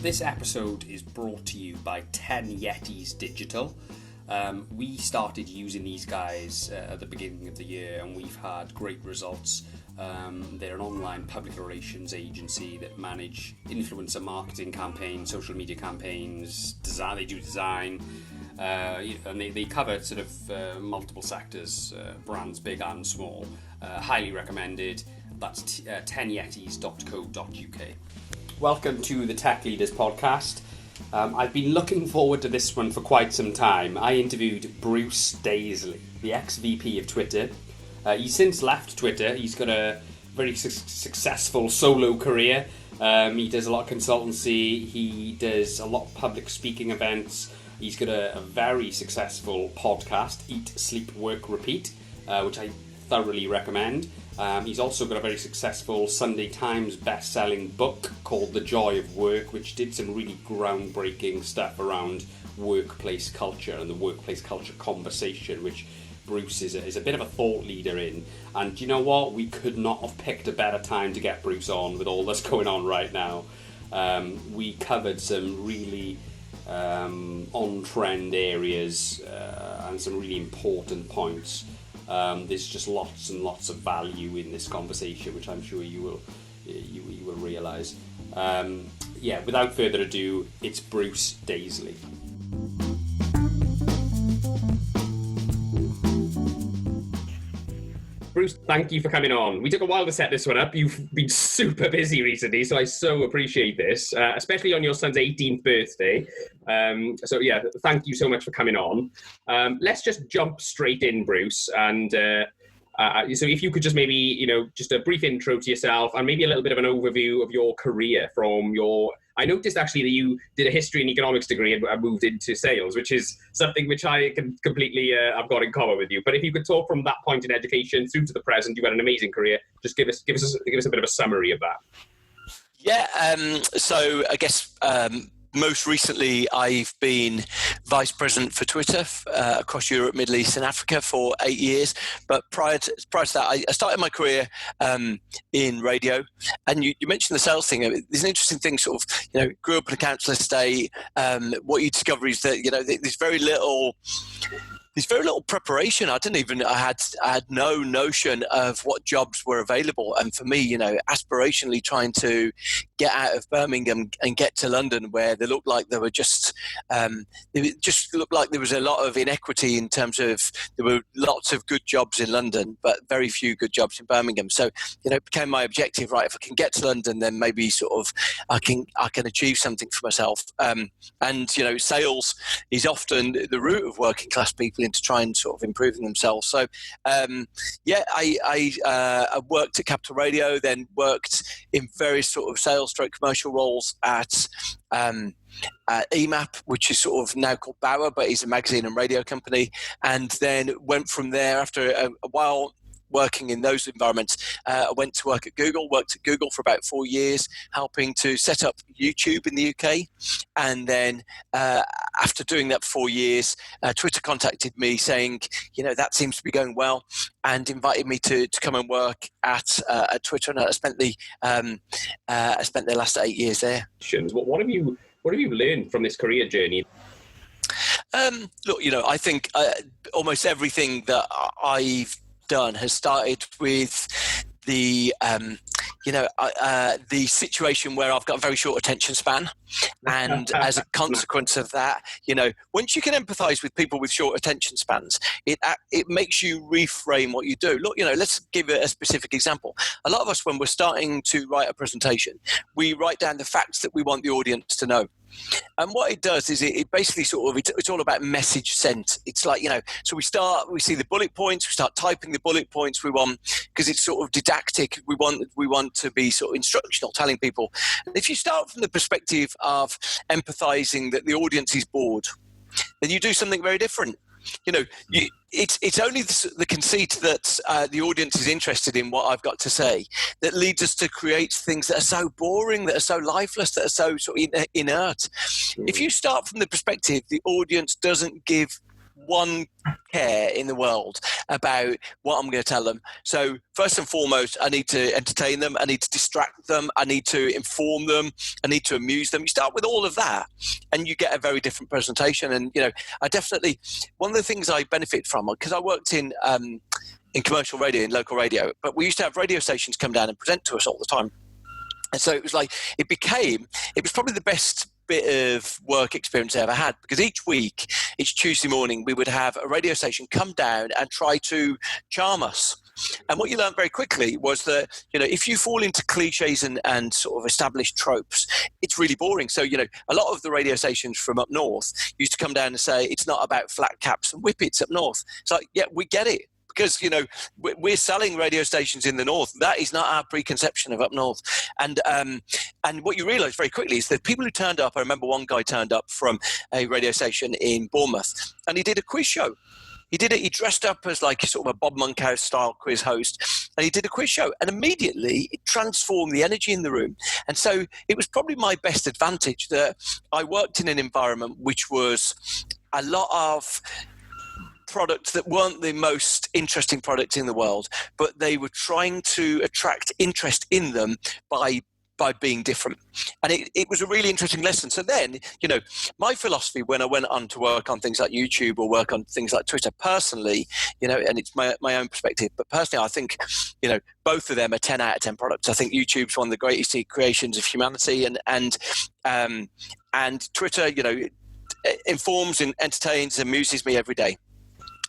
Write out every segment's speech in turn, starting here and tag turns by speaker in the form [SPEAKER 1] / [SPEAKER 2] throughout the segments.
[SPEAKER 1] This episode is brought to you by 10 Yetis Digital. We started using these guys at the beginning of the year and we've had great results. They're an online public relations agency that manage influencer marketing campaigns, social media campaigns, design. They do design, and they cover sort of multiple sectors, brands big and small. Highly recommended. That's 10yetis.co.uk. Welcome to the Tech Leaders Podcast. I've been looking forward to this one for quite some time. I interviewed Bruce Daisley, the ex-VP of Twitter. He's since left Twitter. He's got a very successful solo career. He does a lot of consultancy. He does a lot of public speaking events. He's got a very successful podcast, Eat, Sleep, Work, Repeat, which I thoroughly recommend. He's also got a very successful Sunday Times best-selling book called The Joy of Work, which did some really groundbreaking stuff around workplace culture and the workplace culture conversation, which Bruce is a bit of a thought leader in. And you know what? We could not have picked a better time to get Bruce on with all that's going on right now. We covered some really on-trend areas and some really important points. There's just lots and lots of value in this conversation, which I'm sure you will realise. Without further ado, it's Bruce Daisley. Bruce, thank you for coming on. We took a while to set this one up. You've been super busy recently, so I so appreciate this, especially on your son's 18th birthday. Thank you so much for coming on. Let's just jump straight in, Bruce. And so if you could just maybe, just a brief intro to yourself and maybe a little bit of an overview of your career from your... I noticed actually that you did a history and economics degree and moved into sales, which is something which I can completely I've got in common with you. But if you could talk from that point in education through to the present, you've had an amazing career. Just give us a bit of a summary of that.
[SPEAKER 2] Yeah. So I guess most recently I've been vice president for Twitter across Europe, Middle East, and Africa for 8 years. But prior to that, I started my career in radio. And you mentioned the sales thing. There's an interesting thing. Sort of, grew up in a council estate. What you discover is that there's very little preparation. I had no notion of what jobs were available. And for me, aspirationally trying to get out of Birmingham and get to London, where they looked like there were it just looked like there was a lot of inequity in terms of there were lots of good jobs in London, but very few good jobs in Birmingham. So, it became my objective, right? If I can get to London, then maybe sort of I can achieve something for myself. Sales is often the route of working class people into trying sort of improving themselves. So, I worked at Capital Radio, then worked in various sort of sales/commercial roles at EMAP, which is sort of now called Bauer, but is a magazine and radio company, and then went from there after a while. Working in those environments, I went to work at Google, worked at Google for about 4 years, helping to set up YouTube in the UK. And then after doing that for 4 years, Twitter contacted me saying, that seems to be going well, and invited me to come and work at Twitter. And I spent the last 8 years there.
[SPEAKER 1] What have you learned from this career journey?
[SPEAKER 2] Look, I think almost everything that I've done has started with the situation where I've got a very short attention span, and as a consequence of that, once you can empathise with people with short attention spans, it makes you reframe what you do. Look, let's give it a specific example. A lot of us, when we're starting to write a presentation, we write down the facts that we want the audience to know. And what it does is it basically it's all about message sent. It's like, so we see the bullet points, we start typing the bullet points we want, because it's sort of didactic. We want to be sort of instructional, telling people. And if you start from the perspective of empathizing that the audience is bored, then you do something very different. It's only the conceit that the audience is interested in what I've got to say that leads us to create things that are so boring, that are so lifeless, that are so sort of inert. If you start from the perspective the audience doesn't give one care in the world about what I'm going to tell them. So first and foremost, I need to entertain them. I need to distract them. I need to inform them. I need to amuse them. You start with all of that and you get a very different presentation. And, I definitely, one of the things I benefit from, because I worked in commercial radio, in local radio, but we used to have radio stations come down and present to us all the time. And so it was like, it was probably the best bit of work experience I ever had, because each week, each Tuesday morning, we would have a radio station come down and try to charm us. And what you learned very quickly was that, if you fall into cliches and sort of established tropes, it's really boring. So, a lot of the radio stations from up north used to come down and say, it's not about flat caps and whippets up north. It's like, yeah, we get it. Because, we're selling radio stations in the north. That is not our preconception of up north. And what you realise very quickly is that people who turned up, I remember one guy turned up from a radio station in Bournemouth, and he did a quiz show. He dressed up as like sort of a Bob Monkhouse style quiz host, and he did a quiz show, and immediately it transformed the energy in the room. And so it was probably my best advantage that I worked in an environment which was a lot of products that weren't the most interesting products in the world, but they were trying to attract interest in them by being different. And it was a really interesting lesson. So then, my philosophy when I went on to work on things like YouTube or work on things like Twitter personally, and it's my own perspective, but personally, I think, both of them are 10 out of 10 products. I think YouTube's one of the greatest creations of humanity, and Twitter, informs and entertains and amuses me every day.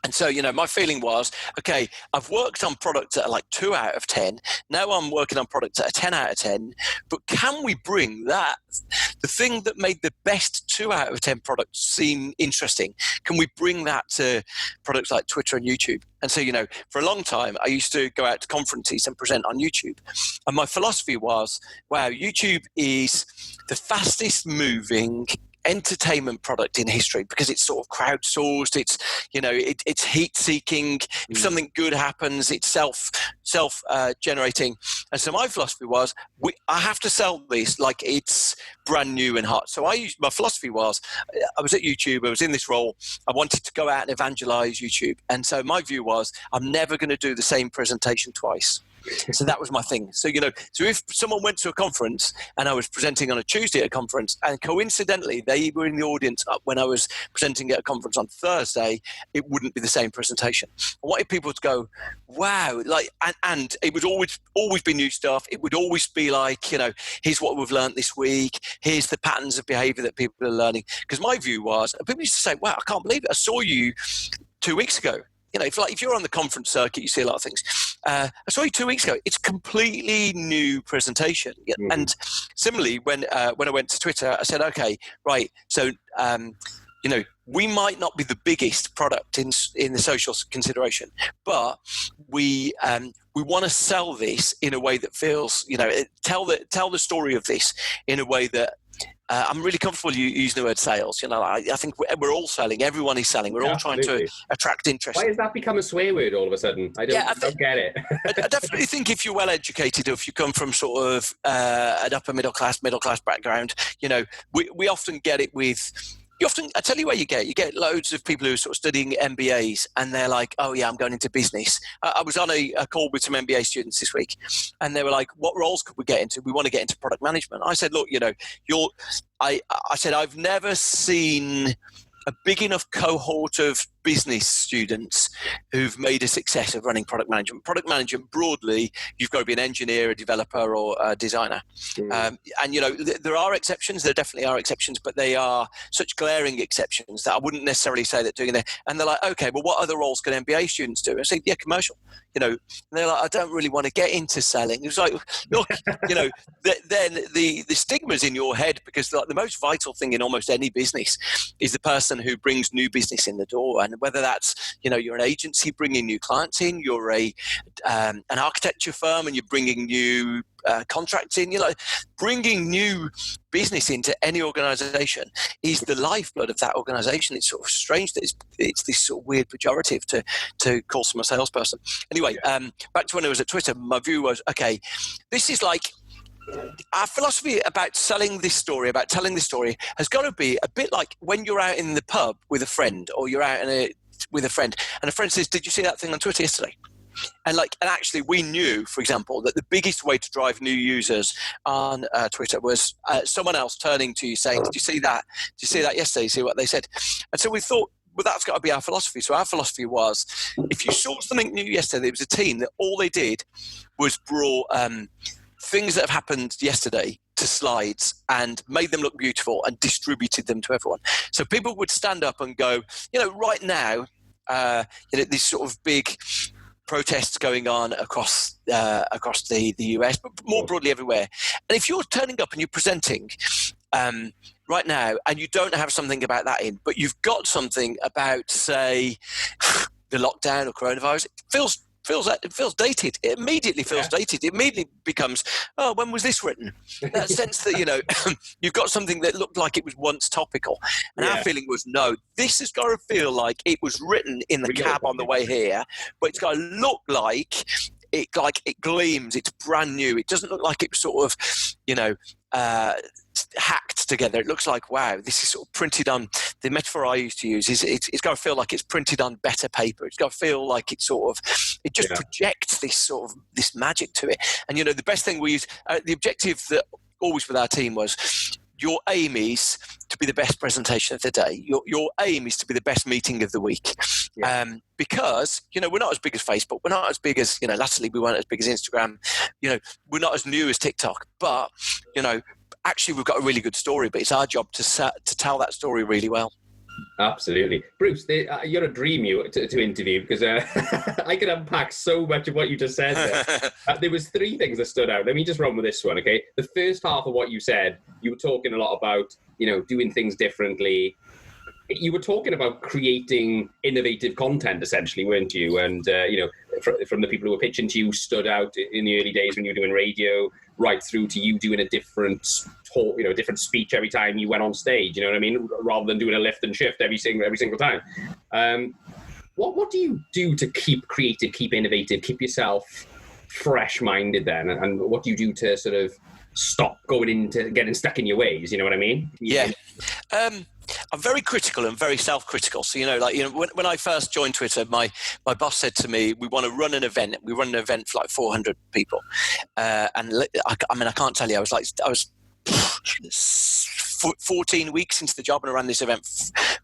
[SPEAKER 2] And so, my feeling was, okay, I've worked on products that are like 2 out of 10. Now I'm working on products that are 10 out of 10. But can we bring the thing that made the best 2 out of 10 products seem interesting? Can we bring that to products like Twitter and YouTube? And so, for a long time, I used to go out to conferences and present on YouTube. And my philosophy was, wow, YouTube is the fastest moving entertainment product in history, because it's sort of crowdsourced. It's it's heat seeking. If something good happens, it's self generating. And so my philosophy was, I have to sell this like it's brand new and hot. So my philosophy was, I was at YouTube, I was in this role, I wanted to go out and evangelize YouTube. And so my view was, I'm never going to do the same presentation twice. So that was my thing. So, so if someone went to a conference and I was presenting on a Tuesday at a conference, and coincidentally they were in the audience when I was presenting at a conference on Thursday, it wouldn't be the same presentation. I wanted people to go, wow, and it would always be new stuff. It would always be like, here's what we've learned this week. Here's the patterns of behavior that people are learning. Because my view was, people used to say, wow, I can't believe it. I saw you 2 weeks ago. If you're on the conference circuit, you see a lot of things. I saw you 2 weeks ago. It's a completely new presentation. Mm-hmm. And similarly, when I went to Twitter, I said, okay, right. So, we might not be the biggest product in the social consideration, but we want to sell this in a way that feels, tell the story of this in a way that I'm really comfortable using the word sales. I think we're all selling. Everyone is selling. We're all trying to attract interest.
[SPEAKER 3] Why has that become a swear word all of a sudden? I don't get it.
[SPEAKER 2] I definitely think if you're well educated, or if you come from sort of an upper middle class background, we often get it with. I tell you where you get loads of people who are sort of studying MBAs, and they're like, oh yeah, I'm going into business. I was on a call with some MBA students this week, and they were like, what roles could we get into? We want to get into product management. I said, look, I said, I've never seen a big enough cohort of business students who've made a success of running product management. Product management broadly, you've got to be an engineer, a developer, or a designer. And there are exceptions. There definitely are exceptions, but they are such glaring exceptions that I wouldn't necessarily say that doing that. And they're like, okay, well, what other roles can MBA students do? I say, yeah, commercial. And they're like, I don't really want to get into selling. It's like, look, then the stigma's in your head, because the most vital thing in almost any business is the person who brings new business in the door. And whether that's, you're an agency bringing new clients in, you're an architecture firm and you're bringing new contracts in, bringing new business into any organization is the lifeblood of that organization. It's sort of strange that it's this sort of weird pejorative to call someone a salesperson. Anyway, back to when I was at Twitter, my view was, okay, this is like, our philosophy about telling this story has got to be a bit like when you're out in the pub with a friend, or you're out in with a friend, and a friend says, "Did you see that thing on Twitter yesterday?" And actually, we knew, for example, that the biggest way to drive new users on Twitter was someone else turning to you saying, "Did you see that? Did you see that yesterday? See what they said?" And so we thought, well, that's got to be our philosophy. So our philosophy was, if you saw something new yesterday, there was a team that all they did was brought things that have happened yesterday to slides and made them look beautiful and distributed them to everyone. So people would stand up and go, right now, these sort of big protests going on across the US, but more broadly everywhere. And if you're turning up and you're presenting right now, and you don't have something about that in, but you've got something about, say, the lockdown or coronavirus, it feels dated. It immediately feels dated. It immediately becomes, oh, when was this written? That sense that, you've got something that looked like it was once topical. And our feeling was, no, this has got to feel like it was written in the cab on the way here, but it's got to look like it gleams. It's brand new. It doesn't look like it's sort of, hacked together. It looks like, wow, this is sort of printed on. The metaphor I used to use is it's got to feel like it's printed on better paper. It's got to feel like it just projects this magic to it. And the best thing we use, the objective that always with our team was, your aim is to be the best presentation of the day. Your aim is to be the best meeting of the week. Because, we're not as big as Facebook. We're not as big as, latterly we weren't as big as Instagram. We're not as new as TikTok. But, actually we've got a really good story, but it's our job to tell that story really well.
[SPEAKER 3] Absolutely. Bruce, you're a dream to interview, because I could unpack so much of what you just said there. There was 3 things that stood out. Let me just run with this one, okay? The first half of what you said, you were talking a lot about, doing things differently. You were talking about creating innovative content, essentially, weren't you? And, from the people who were pitching to you, stood out in the early days when you were doing radio, right through to you doing a different talk, different speech every time you went on stage, you know what I mean? Rather than doing a lift and shift every single time. What do you do to keep creative, keep innovative, keep yourself fresh-minded then? And what do you do to sort of stop going into getting stuck in your ways, you know what I mean?
[SPEAKER 2] Yeah. I'm very critical and very self-critical. So, when I first joined Twitter, my boss said to me, we want to run an event. We run an event for like 400 people. And I can't tell you, I was 14 weeks into the job and I ran this event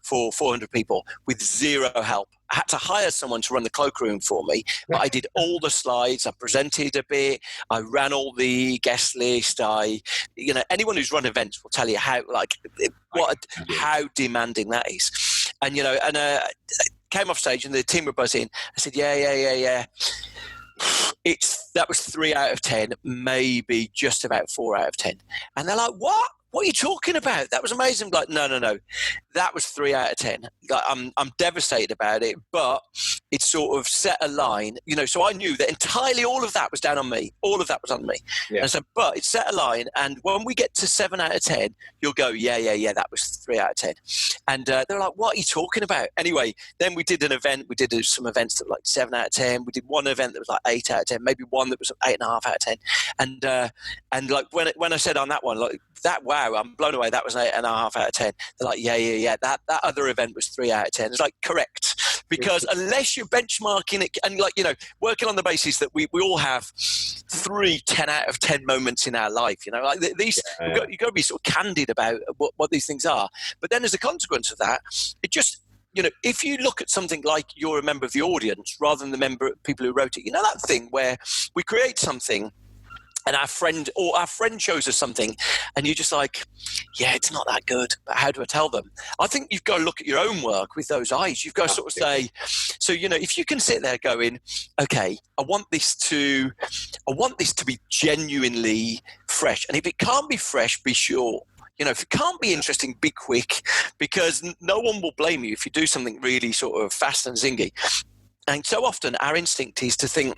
[SPEAKER 2] for 400 people with zero help. I had to hire someone to run the cloakroom for me, but I did all the slides. I presented a bit. I ran all the guest list. Anyone who's run events will tell you how demanding that is. And came off stage and the team were buzzing. I said, yeah. That was 3 out of 10, maybe just about 4 out of 10. And they're like, what? What are you talking about? That was amazing. Like, no. That was 3 out of 10. Like, I'm devastated about it, but it sort of set a line, so I knew that entirely all of that was down on me. All of that was on me. Yeah. And so, but it set a line. And when we get to 7 out of 10, you'll go, yeah, that was 3 out of 10. And they're like, what are you talking about? Anyway, then we did an event. We did some events that were like 7 out of 10. We did one event that was like 8 out of 10, maybe one that was 8.5 out of 10. And like when I said on that one, like, wow, I'm blown away. That was 8.5 out of 10. They're like, yeah. That other event was 3 out of 10. It's like, correct. Because unless you're benchmarking it and working on the basis that we all have 3 10 out of 10 moments in our life, like these, you've got to be sort of candid about what these things are. But then as a consequence of that, it just, if you look at something like you're a member of the audience rather than the people who wrote it, that thing where we create something and our friend shows us something and you're just like, yeah, it's not that good, but how do I tell them? I think you've got to look at your own work with those eyes. You've got to sort of say, so, if you can sit there going, okay, I want this to be genuinely fresh. And if it can't be fresh, be sure. If it can't be interesting, be quick, because no one will blame you if you do something really sort of fast and zingy. And so often our instinct is to think,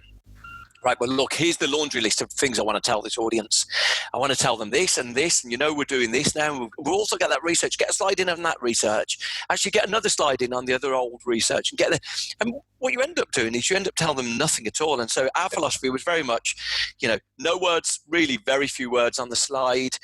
[SPEAKER 2] right, well, look, here's the laundry list of things I want to tell this audience. I want to tell them this and this, and we're doing this now. We'll also get that research, get a slide in on that research, actually get another slide in on the other old research, and what you end up doing is you end up telling them nothing at all. And so our philosophy was very much, no words, really very few words on the slide,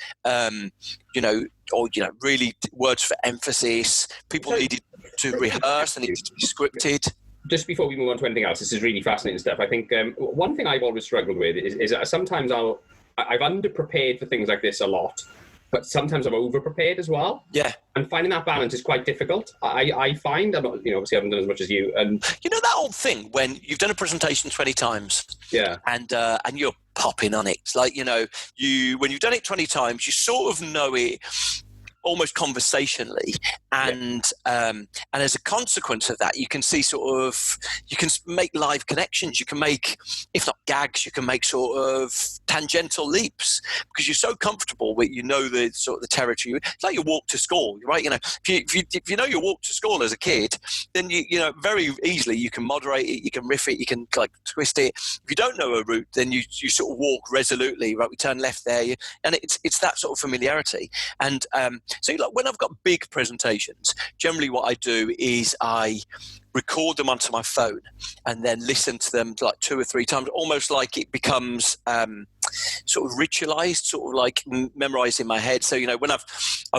[SPEAKER 2] really words for emphasis. People needed to rehearse and needed to be scripted.
[SPEAKER 3] Just before we move on to anything else, this is really fascinating stuff. I think one thing I've always struggled with is sometimes I've underprepared for things like this a lot, but sometimes I'm overprepared as well.
[SPEAKER 2] Yeah.
[SPEAKER 3] And finding that balance is quite difficult. I find, obviously I haven't done as much as you. And
[SPEAKER 2] that old thing when you've done a presentation 20 times.
[SPEAKER 3] Yeah.
[SPEAKER 2] And you're popping on it. It's like, when you've done it 20 times, you sort of know it almost conversationally, and as a consequence of that, you can see you can make live connections. You can make, if not gags, you can make sort of tangential leaps because you're so comfortable with the sort of the territory. It's like your walk to school, right? If you know your walk to school as a kid, then you very easily you can moderate it, you can riff it, you can twist it. If you don't know a route, then you sort of walk resolutely, right? We turn left there, and it's that sort of familiarity. And so when I've got big presentations, generally what I do is I record them onto my phone and then listen to them 2 or 3 times, almost like it becomes sort of ritualized, sort of like memorized in my head. So when I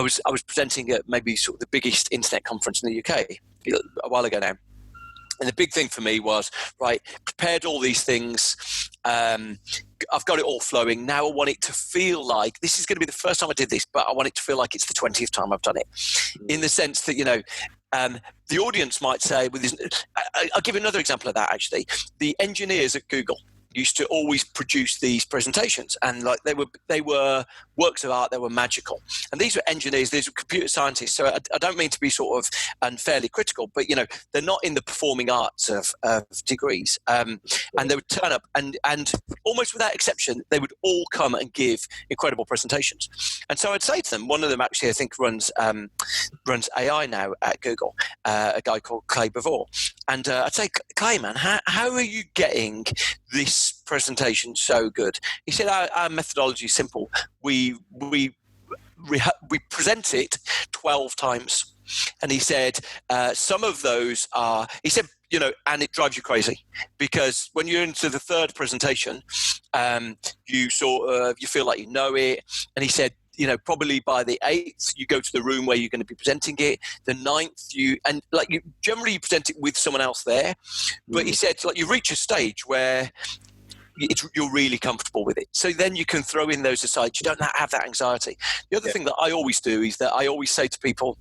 [SPEAKER 2] was presenting at maybe sort of the biggest internet conference in the UK a while ago now. And the big thing for me was, right, prepared all these things. I've got it all flowing. Now I want it to feel like this is going to be the first time I did this, but I want it to feel like it's the 20th time I've done it. In the sense that, the audience might say, I'll give you another example of that, actually. The engineers at Google used to always produce these presentations, and they were works of art. They were magical, and these were engineers, these were computer scientists. So I don't mean to be sort of unfairly critical, but they're not in the performing arts of degrees, and they would turn up, and almost without exception, they would all come and give incredible presentations. And so I'd say to them, one of them actually I think runs AI now at Google, a guy called Clay Bavor, and I'd say, Clay, man, how are you getting this presentation so good? He said, our methodology is simple. We present it 12 times. And he said, some of those are, he said, and it drives you crazy because when you're into the third presentation, you feel like you know it. And he said, probably by the 8th, you go to the room where you're going to be presenting it. The 9th, you generally you present it with someone else there. But he said, you reach a stage where you're really comfortable with it. So then you can throw in those aside. You don't have that anxiety. The other thing that I always do is that I always say to people,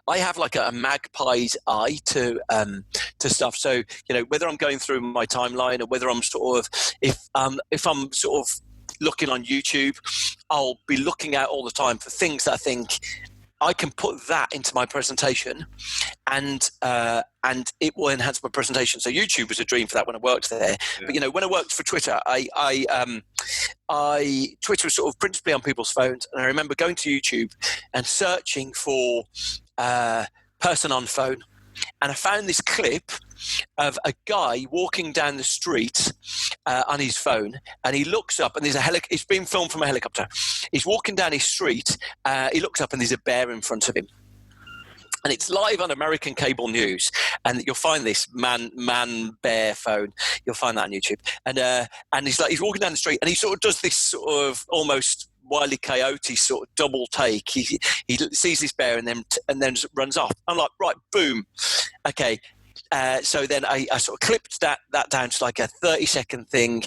[SPEAKER 2] I have a magpie's eye to stuff. So, whether I'm going through my timeline or whether I'm if I'm sort of looking on YouTube, I'll be looking out all the time for things that I think I can put that into my presentation, and it will enhance my presentation. So YouTube was a dream for that when I worked there. Yeah. But when I worked for Twitter, Twitter was sort of principally on people's phones, and I remember going to YouTube and searching for person on phone, and I found this clip of a guy walking down the street on his phone, and he looks up, and there's it's been filmed from a helicopter. He's walking down his street, he looks up, and there's a bear in front of him. And it's live on American cable news, and you'll find this man bear phone. You'll find that on YouTube. And he's walking down the street, and he sort of does this sort of almost Wile E. Coyote sort of double take. He sees this bear and then runs off. I'm like, right, boom, okay. So then I sort of clipped that down to a 30-second thing,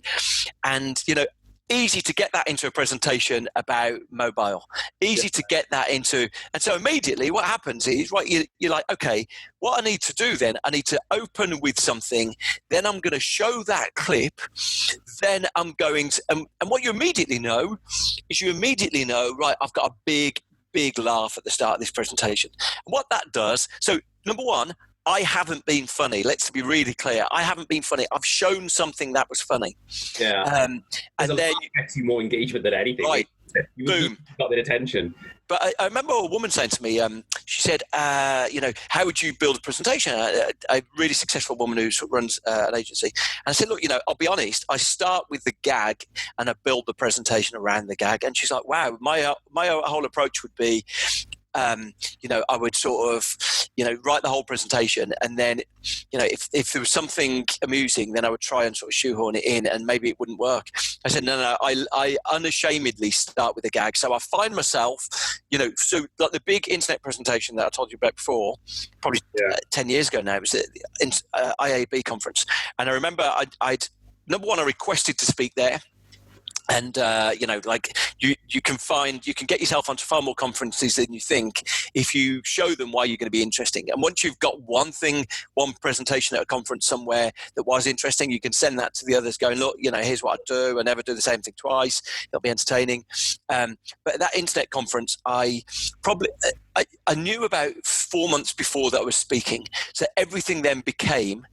[SPEAKER 2] and easy to get that into a presentation about mobile. Easy to get that into, and so immediately what happens is, right, you're like, okay, what I need to do then, I need to open with something, then I'm going to show that clip, then I'm going to, and what you immediately know is right, I've got a big laugh at the start of this presentation. And what that does, so number one, I haven't been funny. Let's be really clear. I haven't been funny. I've shown something that was funny.
[SPEAKER 3] Yeah.
[SPEAKER 2] And then
[SPEAKER 3] gets you more engagement than anything.
[SPEAKER 2] Right.
[SPEAKER 3] You got their attention.
[SPEAKER 2] But I remember a woman saying to me, she said, how would you build a presentation? A really successful woman who runs an agency. And I said, look, I'll be honest, I start with the gag and I build the presentation around the gag. And she's like, wow, my whole approach would be, I would sort of, write the whole presentation, and then, if there was something amusing, then I would try and sort of shoehorn it in, and maybe it wouldn't work. I said, no, I unashamedly start with a gag. So I find myself, so like the big internet presentation that I told you about before, probably 10 years ago now, it was at the IAB conference. And I remember I'd number one, I requested to speak there. And, you can get yourself onto far more conferences than you think if you show them why you're going to be interesting. And once you've got one presentation at a conference somewhere that was interesting, you can send that to the others going, look, here's what I do. I never do the same thing twice. It'll be entertaining. But at that internet conference, I knew about 4 months before that I was speaking. So everything then became,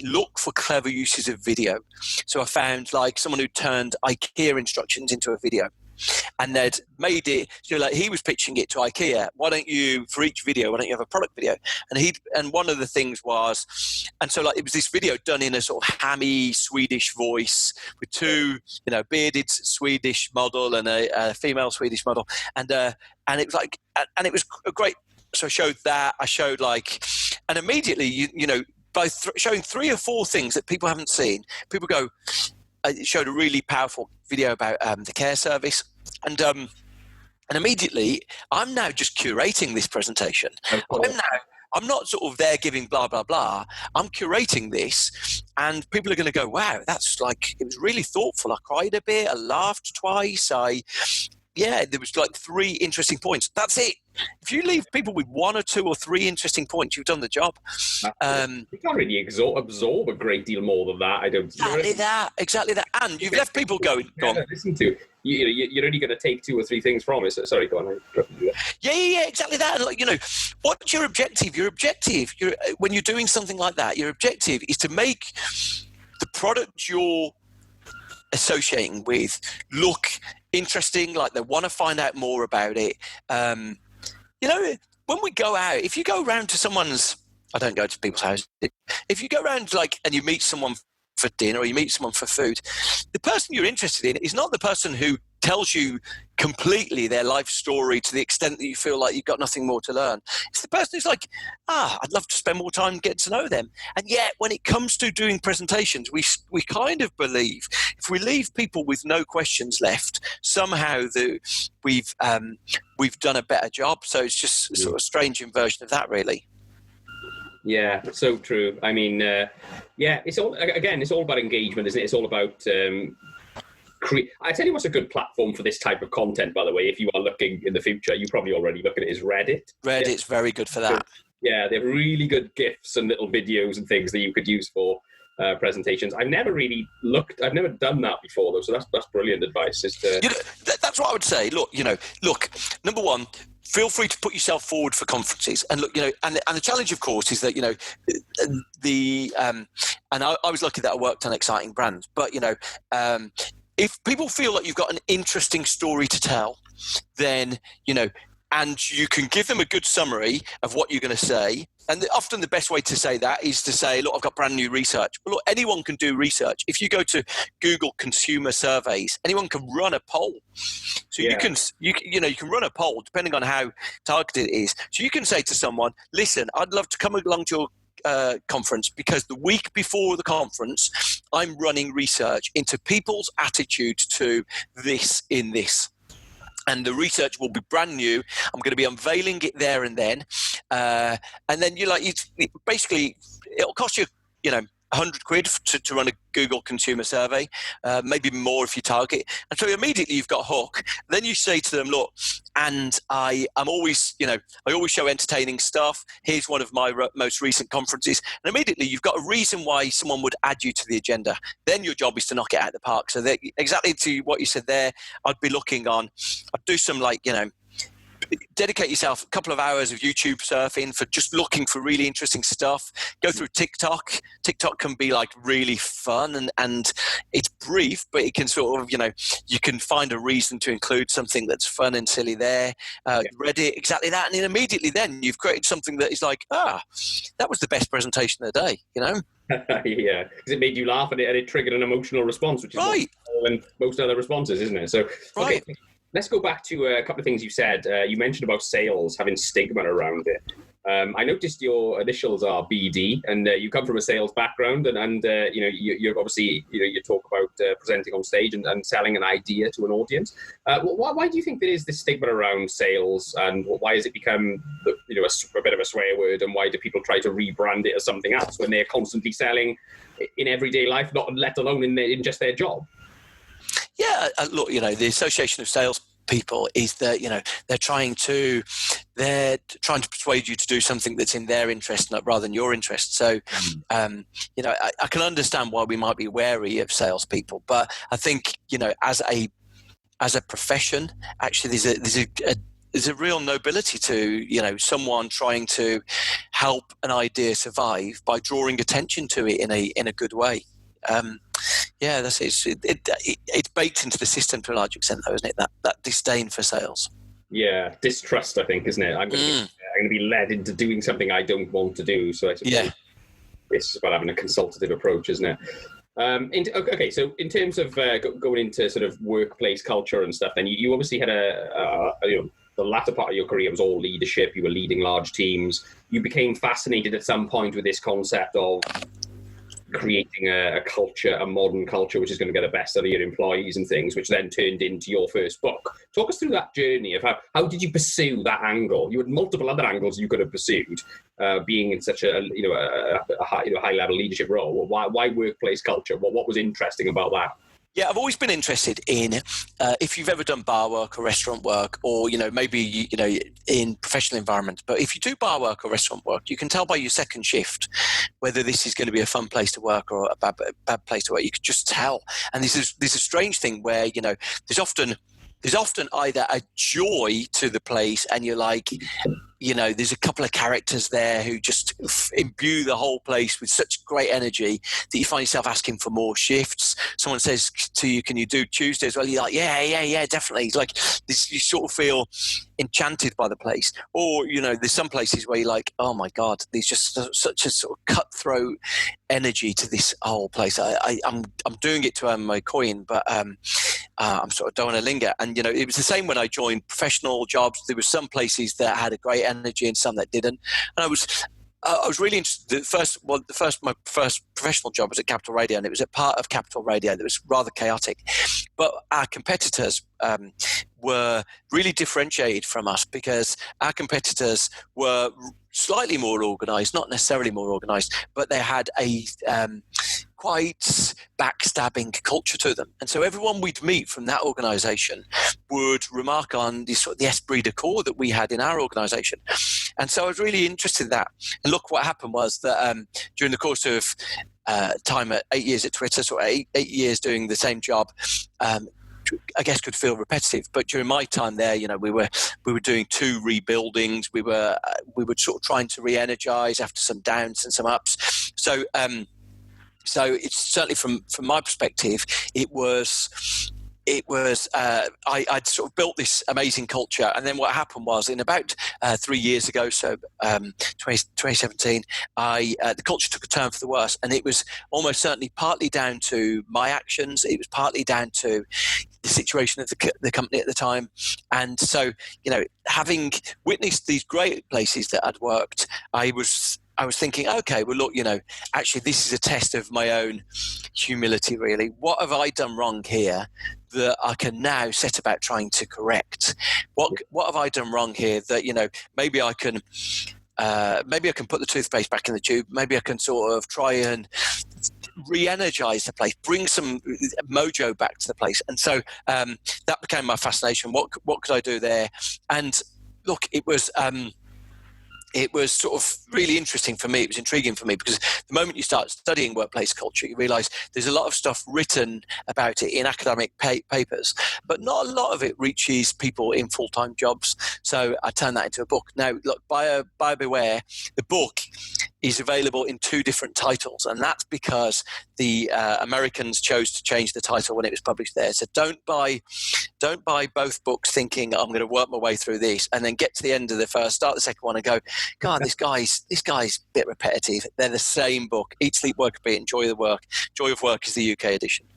[SPEAKER 2] look for clever uses of video. So I found like someone who turned IKEA instructions into a video. And they'd made it, like he was pitching it to IKEA. Why don't you, for each video, why don't you have a product video? And one of the things was, and so like it was this video done in a sort of hammy Swedish voice with two, bearded Swedish model and a female Swedish model. And it was like, and it was a great, so I showed that, and immediately, by showing 3 or 4 things that people haven't seen, people go, it showed a really powerful video about the care service. And immediately, I'm now just curating this presentation. I'm not sort of there giving blah, blah, blah. I'm curating this, and people are going to go, wow, that's like, it was really thoughtful. I cried a bit. I laughed twice. There was like 3 interesting points. That's it. If you leave people with 1 or 2 or 3 interesting points, you've done the job.
[SPEAKER 3] You can't really absorb a great deal more than that. I don't.
[SPEAKER 2] Exactly that. And you've left people going.
[SPEAKER 3] Listen to you're only going to take 2 or 3 things from it. So, sorry, go on.
[SPEAKER 2] Yeah, exactly that. And what's your objective? When you're doing something like that, your objective is to make the product you're associating with look interesting, like they want to find out more about it. When we go out, if you go around to someone's, I don't go to people's houses, if you go around and you meet someone for dinner or you meet someone for food, the person you're interested in is not the person who tells you completely their life story to the extent that you feel like you've got nothing more to learn. It's the person who's like, I'd love to spend more time getting to know them. And yet when it comes to doing presentations, we kind of believe if we leave people with no questions left, somehow we've done a better job. So it's just a sort of strange inversion of that, really.
[SPEAKER 3] Yeah, so true. I mean, it's all about engagement, isn't it? It's all about I tell you what's a good platform for this type of content, by the way, if you are looking in the future, you probably already look at it, is Reddit.
[SPEAKER 2] Reddit's very good for that.
[SPEAKER 3] Yeah, they have really good GIFs and little videos and things that you could use for presentations. I've never done that before, though, so that's brilliant advice.
[SPEAKER 2] That's what I would say. Look, number one, feel free to put yourself forward for conferences, and look, and the challenge, of course, is that and I was lucky that I worked on exciting brands, but if people feel like you've got an interesting story to tell, then and you can give them a good summary of what you're going to say. And often the best way to say that is to say, look, I've got brand new research. But look, anyone can do research. If you go to Google consumer surveys, anyone can run a poll. So you can run a poll depending on how targeted it is. So you can say to someone, listen, I'd love to come along to your conference because the week before the conference, I'm running research into people's attitude to this in this. And the research will be brand new. I'm going to be unveiling it there and then. And then basically, it'll cost you, £100 to run a Google consumer survey, maybe more if you target. And so immediately you've got a hook. Then you say to them, look, and I'm always, I always show entertaining stuff. Here's one of my most recent conferences. And immediately you've got a reason why someone would add you to the agenda. Then your job is to knock it out of the park. So exactly to what you said there, I'd be looking on, I'd do some dedicate yourself a couple of hours of YouTube surfing for just looking for really interesting stuff. Go through TikTok. TikTok can be like really fun and it's brief, but it can sort of, you can find a reason to include something that's fun and silly there. Reddit, exactly that. And then immediately then you've created something that is like, that was the best presentation of the day,
[SPEAKER 3] Yeah, because it made you laugh and it triggered an emotional response, which is
[SPEAKER 2] right.
[SPEAKER 3] more than most other responses, isn't it? So,
[SPEAKER 2] right.
[SPEAKER 3] Okay, let's go back to a couple of things you said. You mentioned about sales having stigma around it. I noticed your initials are BD, and you come from a sales background, and you're obviously, you talk about presenting on stage and selling an idea to an audience. Why do you think there is this stigma around sales, and why has it become, a bit of a swear word, and why do people try to rebrand it as something else when they're constantly selling in everyday life, not let alone in just their job?
[SPEAKER 2] Yeah, look, the Association of Sales People is that they're trying to persuade you to do something that's in their interest rather than your interest. So I can understand why we might be wary of salespeople, but I think as a profession, actually there's a real nobility to someone trying to help an idea survive by drawing attention to it in a good way. That's it's baked into the system to a large extent, though, isn't it? That disdain for sales. Yeah,
[SPEAKER 3] distrust, I think, isn't it? I'm going to be led into doing something I don't want to do. So I suppose it's about having a consultative approach, isn't it? So in terms of going into sort of workplace culture and stuff, then you obviously had the latter part of your career was all leadership. You were leading large teams. You became fascinated at some point with this concept of creating a culture, a modern culture, which is going to get the best out of your employees and things, which then turned into your first book. Talk us through that journey of how did you pursue that angle? You had multiple other angles you could have pursued, being in such a high level leadership role. Why workplace culture? What was interesting about that?
[SPEAKER 2] Yeah, I've always been interested in if you've ever done bar work or restaurant work, or maybe in professional environments. But if you do bar work or restaurant work, you can tell by your second shift whether this is going to be a fun place to work or a bad place to work. You can just tell. And this is a strange thing where there's often either a joy to the place, and you're like, there's a couple of characters there who just imbue the whole place with such great energy that you find yourself asking for more shifts. Someone says to you, can you do Tuesdays? Well, you're like, yeah, definitely. It's like this, you sort of feel enchanted by the place. Or, there's some places where you're like, oh my God, there's just such a sort of cutthroat energy to this whole place. I'm doing it to earn my coin, but I'm sort of don't want to linger. And, it was the same when I joined professional jobs. There were some places that had a great energy and some that didn't. And I was really interested. My first professional job was at Capital Radio, and it was a part of Capital Radio that was rather chaotic. But our competitors were really differentiated from us because our competitors were slightly more organised, not necessarily more organised, but they had a quite backstabbing culture to them. And so everyone we'd meet from that organisation would remark on the esprit de corps that we had in our organisation. And so I was really interested in that. And look, what happened was that during the course of time at 8 years at Twitter, so 8 years doing the same job, I guess could feel repetitive, but during my time there, we were doing 2 rebuildings. We were sort of trying to re-energize after some downs and some ups. So it's certainly from my perspective, I'd sort of built this amazing culture, and then what happened was in about 3 years ago, so 2017, the culture took a turn for the worse, and it was almost certainly partly down to my actions. It was partly down to the situation of the company at the time, and so having witnessed these great places that I'd worked, I was thinking, okay, well, look, actually, this is a test of my own humility, really. What have I done wrong here that I can now set about trying to correct? What have I done wrong here that, maybe I can put the toothpaste back in the tube. Maybe I can sort of try and re-energize the place, bring some mojo back to the place. And so that became my fascination. What could I do there? And look, it was it was sort of really interesting for me. It was intriguing for me because the moment you start studying workplace culture, you realize there's a lot of stuff written about it in academic papers, but not a lot of it reaches people in full-time jobs. So I turned that into a book. Now, look, buyer beware, the book is available in 2 different titles, and that's because the Americans chose to change the title when it was published there. So don't buy both books thinking I'm going to work my way through this and then get to the end of the first, start the second one and go, God, this guy's a bit repetitive. They're the same book. Eat, Sleep, Work, Repeat, Enjoy the Work. Joy of Work is the UK edition.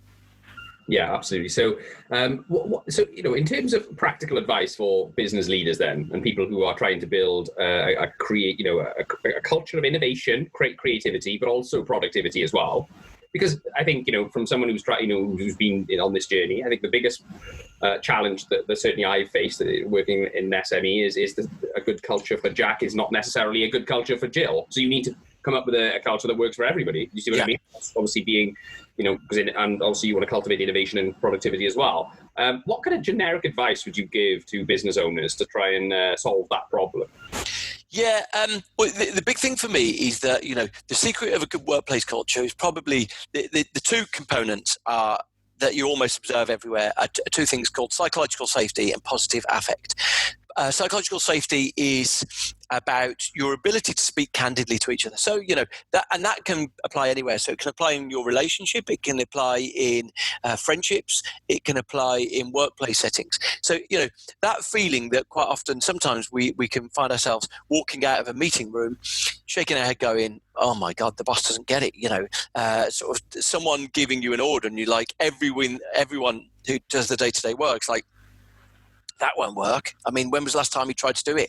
[SPEAKER 3] Yeah, absolutely. So, in terms of practical advice for business leaders then, and people who are trying to build a culture of innovation, creativity, but also productivity as well. Because I think, from someone who's who's been on this journey, I think the biggest challenge that certainly I've faced working in SME is a good culture for Jack is not necessarily a good culture for Jill. So you need to come up with a culture that works for everybody. You see what I mean? Obviously being, and also you want to cultivate innovation and productivity as well. What kind of generic advice would you give to business owners to try and solve that problem?
[SPEAKER 2] Yeah, well, the big thing for me is that, the secret of a good workplace culture is probably the 2 components are that you almost observe everywhere are 2 things called psychological safety and positive affect. Psychological safety is about your ability to speak candidly to each other. So, that can apply anywhere. So it can apply in your relationship. It can apply in friendships. It can apply in workplace settings. So, that feeling that quite often, sometimes we can find ourselves walking out of a meeting room, shaking our head going, oh my God, the boss doesn't get it. Sort of someone giving you an order and you're like, everyone who does the day-to-day work's like, that won't work. I mean, when was the last time you tried to do it?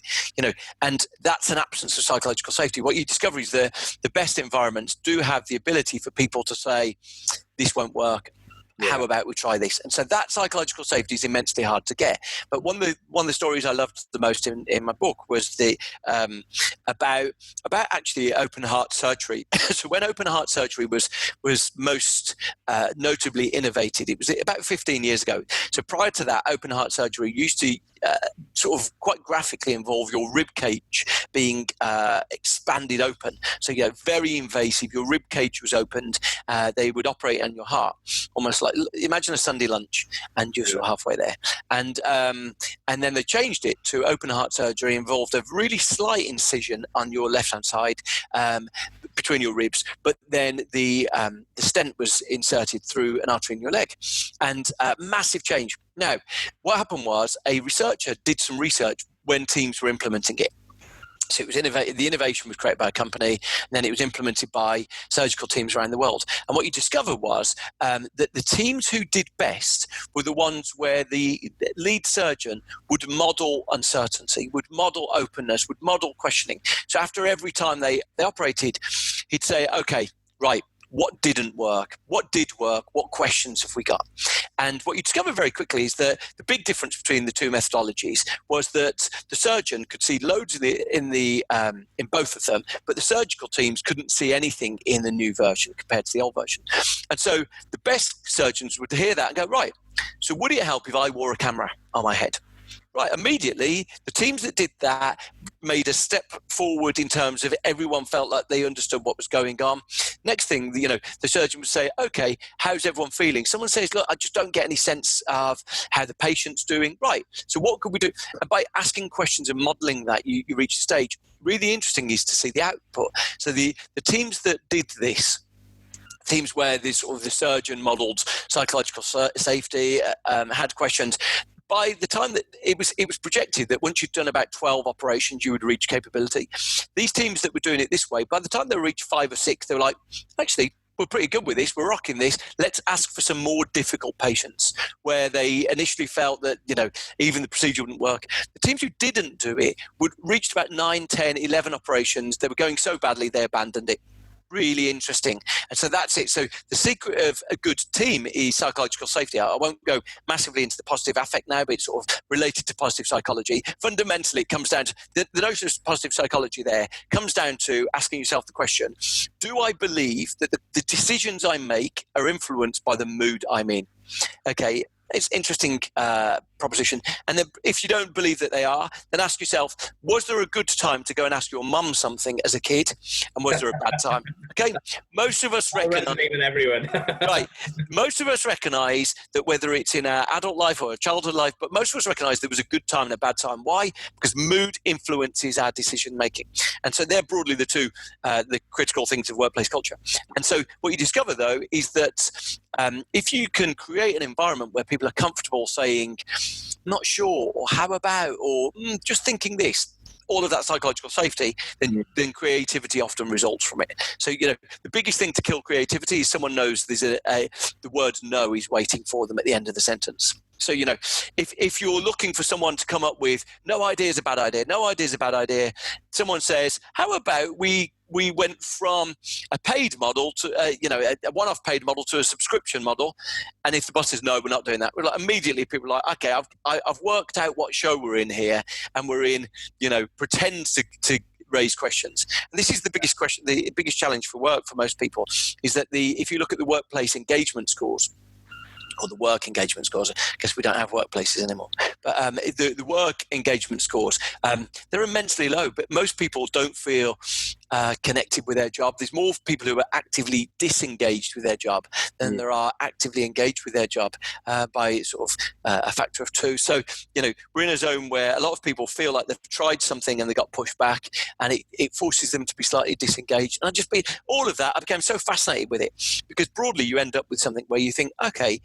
[SPEAKER 2] And that's an absence of psychological safety. What you discover is the best environments do have the ability for people to say, this won't work. Yeah. How about we try this? And so that psychological safety is immensely hard to get. But one of the stories I loved the most in my book was about actually open heart surgery. So when open heart surgery was most notably innovated, it was about 15 years ago. So prior to that, open heart surgery used to sort of quite graphically involve your rib cage being expanded open. So, very invasive. Your rib cage was opened. They would operate on your heart, almost like, imagine a Sunday lunch and you're sort of halfway there. And then they changed it to open heart surgery, involved a really slight incision on your left-hand side between your ribs, but then the stent was inserted through an artery in your leg. And massive change. Now, what happened was a researcher did some research when teams were implementing it. So it was the innovation was created by a company, and then it was implemented by surgical teams around the world. And what you discovered was that the teams who did best were the ones where the lead surgeon would model uncertainty, would model openness, would model questioning. So after every time they operated, he'd say, okay, right, what didn't work? What did work? What questions have we got? And what you discover very quickly is that the big difference between the 2 methodologies was that the surgeon could see loads in both of them, but the surgical teams couldn't see anything in the new version compared to the old version. And so the best surgeons would hear that and go, right, so would it help if I wore a camera on my head? Right, immediately, the teams that did that made a step forward in terms of everyone felt like they understood what was going on. Next thing, the surgeon would say, okay, how's everyone feeling? Someone says, look, I just don't get any sense of how the patient's doing. Right, so what could we do? And by asking questions and modelling that, you reach a stage. Really interesting is to see the output. So the teams that did this, teams where the surgeon modelled psychological safety, had questions, by the time that it was projected that once you'd done about 12 operations, you would reach capability. These teams that were doing it this way, by the time they reached 5 or 6, they were like, actually, we're pretty good with this. We're rocking this. Let's ask for some more difficult patients where they initially felt that, even the procedure wouldn't work. The teams who didn't do it would reach about 9, 10, 11 operations. They were going so badly, they abandoned it. Really interesting. And so that's it. So the secret of a good team is psychological safety. I won't go massively into the positive affect now, but it's sort of related to positive psychology. Fundamentally, it comes down to the notion of positive psychology there comes down to asking yourself the question, do I believe that the decisions I make are influenced by the mood I'm in? Okay. It's interesting proposition. And then if you don't believe that they are, then ask yourself, was there a good time to go and ask your mum something as a kid? And was there a bad time? Okay. Most of us recognize
[SPEAKER 3] with everyone.
[SPEAKER 2] right. Most of us recognize that whether it's in our adult life or a childhood life, but most of us recognize there was a good time and a bad time. Why? Because mood influences our decision making. And so they're broadly the two, the critical things of workplace culture. And so what you discover, though, is that if you can create an environment where people are comfortable saying, not sure, or how about, or just thinking this, all of that psychological safety, then creativity often results from it. So, the biggest thing to kill creativity is someone knows there's the word no is waiting for them at the end of the sentence. So, if you're looking for someone to come up with no idea is a bad idea, no idea is a bad idea, someone says, how about we went from a paid model to, a one-off paid model to a subscription model. And if the boss says, no, we're not doing that, we're like, immediately people are like, okay, I've worked out what show we're in here, and we're in, pretend to raise questions. And this is the biggest question, the biggest challenge for work for most people, is that if you look at the workplace engagement scores, or the work engagement scores, I guess we don't have workplaces anymore, but the work engagement scores, they're immensely low, but most people don't feel connected with their job. There's more people who are actively disengaged with their job than there are actively engaged with their job by sort of a factor of 2. So, we're in a zone where a lot of people feel like they've tried something and they got pushed back, and it forces them to be slightly disengaged. And all of that, I became so fascinated with it, because broadly you end up with something where you think, okay,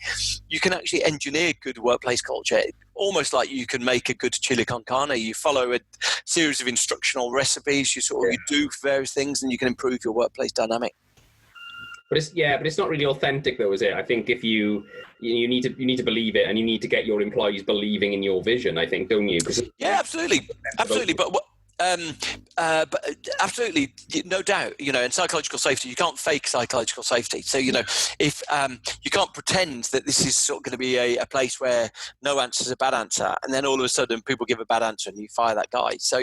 [SPEAKER 2] you can actually engineer good workplace culture, almost like you can make a good chili con carne. You follow a series of instructional recipes, you do various things, and you can improve your workplace dynamic.
[SPEAKER 3] But it's not really authentic, though, is it? I think if you need to believe it, and you need to get your employees believing in your vision, I think, don't you?
[SPEAKER 2] Yeah, absolutely. But absolutely, no doubt, in psychological safety, you can't fake psychological safety. So, if you can't pretend that this is sort of going to be a place where no answer is a bad answer, and then all of a sudden people give a bad answer and you fire that guy. So,